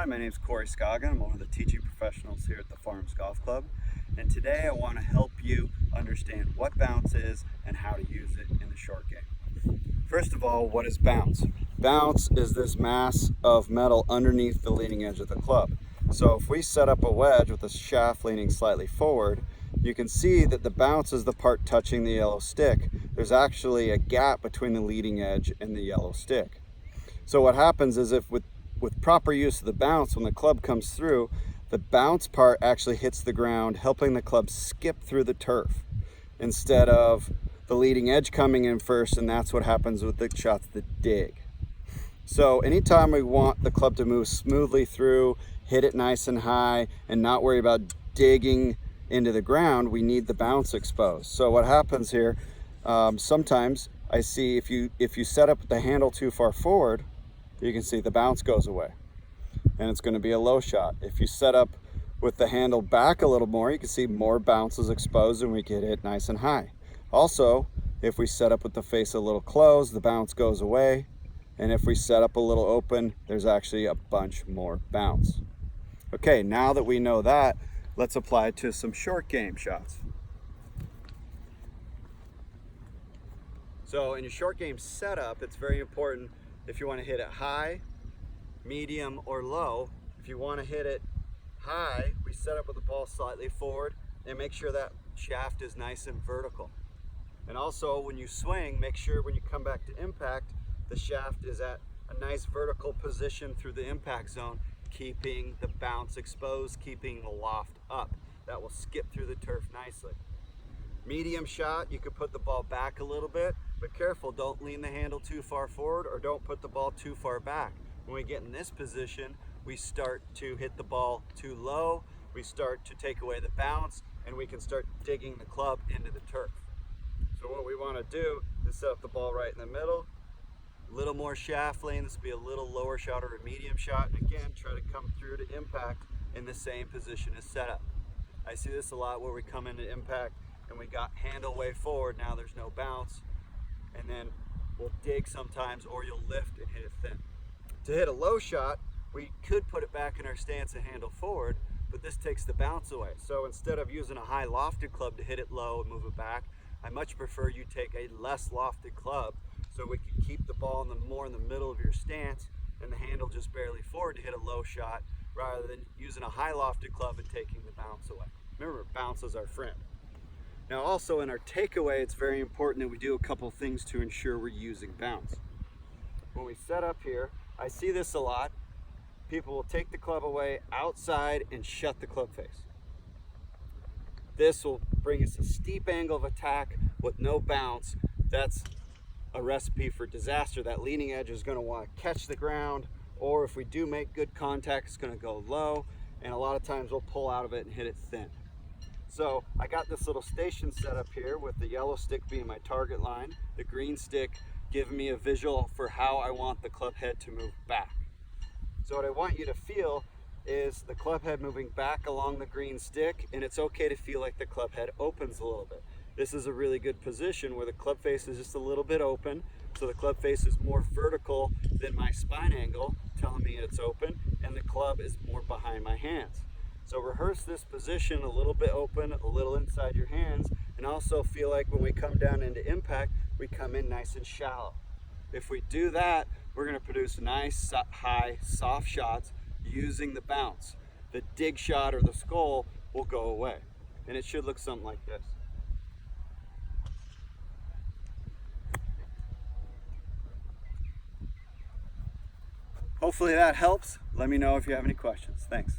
Hi, my name is Corey Scoggin. I'm one of the teaching professionals here at the Farms Golf Club. And today I want to help you understand what bounce is and how to use it in the short game. First of all, what is bounce? Bounce is this mass of metal underneath the leading edge of the club. So if we set up a wedge with the shaft leaning slightly forward, you can see that the bounce is the part touching the yellow stick. There's actually a gap between the leading edge and the yellow stick. So what happens is if with proper use of the bounce, when the club comes through, the bounce part actually hits the ground, helping the club skip through the turf instead of the leading edge coming in first, and that's what happens with the shots that dig. So anytime we want the club to move smoothly through, hit it nice and high, and not worry about digging into the ground, we need the bounce exposed. So what happens here, sometimes I see if you set up the handle too far forward, you can see the bounce goes away and it's going to be a low shot. If you set up with the handle back a little more, you can see more bounces exposed and we get it nice and high. Also, if we set up with the face a little closed, the bounce goes away. And if we set up a little open, there's actually a bunch more bounce. Okay, now that we know that, let's apply it to some short game shots. So in your short game setup, it's very important if you want to hit it high, medium, or low. If you want to hit it high, we set up with the ball slightly forward and make sure that shaft is nice and vertical. And also when you swing, make sure when you come back to impact, the shaft is at a nice vertical position through the impact zone, keeping the bounce exposed, keeping the loft up. That will skip through the turf nicely. Medium shot, you could put the ball back a little bit, but careful, don't lean the handle too far forward or don't put the ball too far back. When we get in this position, we start to hit the ball too low, we start to take away the bounce, and we can start digging the club into the turf. So what we want to do is set up the ball right in the middle, a little more shaft lean, this will be a little lower shot or a medium shot, and again, try to come through to impact in the same position as setup. I see this a lot where we come into impact and we got handle way forward, now there's no bounce, and then we'll dig sometimes or you'll lift and hit it thin. To hit a low shot, we could put it back in our stance and handle forward, but this takes the bounce away. So instead of using a high lofted club to hit it low and move it back, I much prefer you take a less lofted club so we can keep the ball more in the middle of your stance and the handle just barely forward to hit a low shot rather than using a high lofted club and taking the bounce away. Remember, bounce is our friend. Now also in our takeaway, it's very important that we do a couple things to ensure we're using bounce. When we set up here, I see this a lot. People will take the club away outside and shut the club face. This will bring us a steep angle of attack with no bounce. That's a recipe for disaster. That leading edge is going to want to catch the ground, or if we do make good contact, it's going to go low, and a lot of times we'll pull out of it and hit it thin. So I got this little station set up here with the yellow stick being my target line, the green stick giving me a visual for how I want the club head to move back. So what I want you to feel is the club head moving back along the green stick, and it's okay to feel like the club head opens a little bit. This is a really good position where the club face is just a little bit open, so the club face is more vertical than my spine angle, telling me it's open, and the club is more behind my hands. So rehearse this position a little bit open, a little inside your hands, and also feel like when we come down into impact, we come in nice and shallow. If we do that, we're going to produce nice, high, soft shots using the bounce. The dig shot or the skull will go away, and it should look something like this. Hopefully that helps. Let me know if you have any questions. Thanks.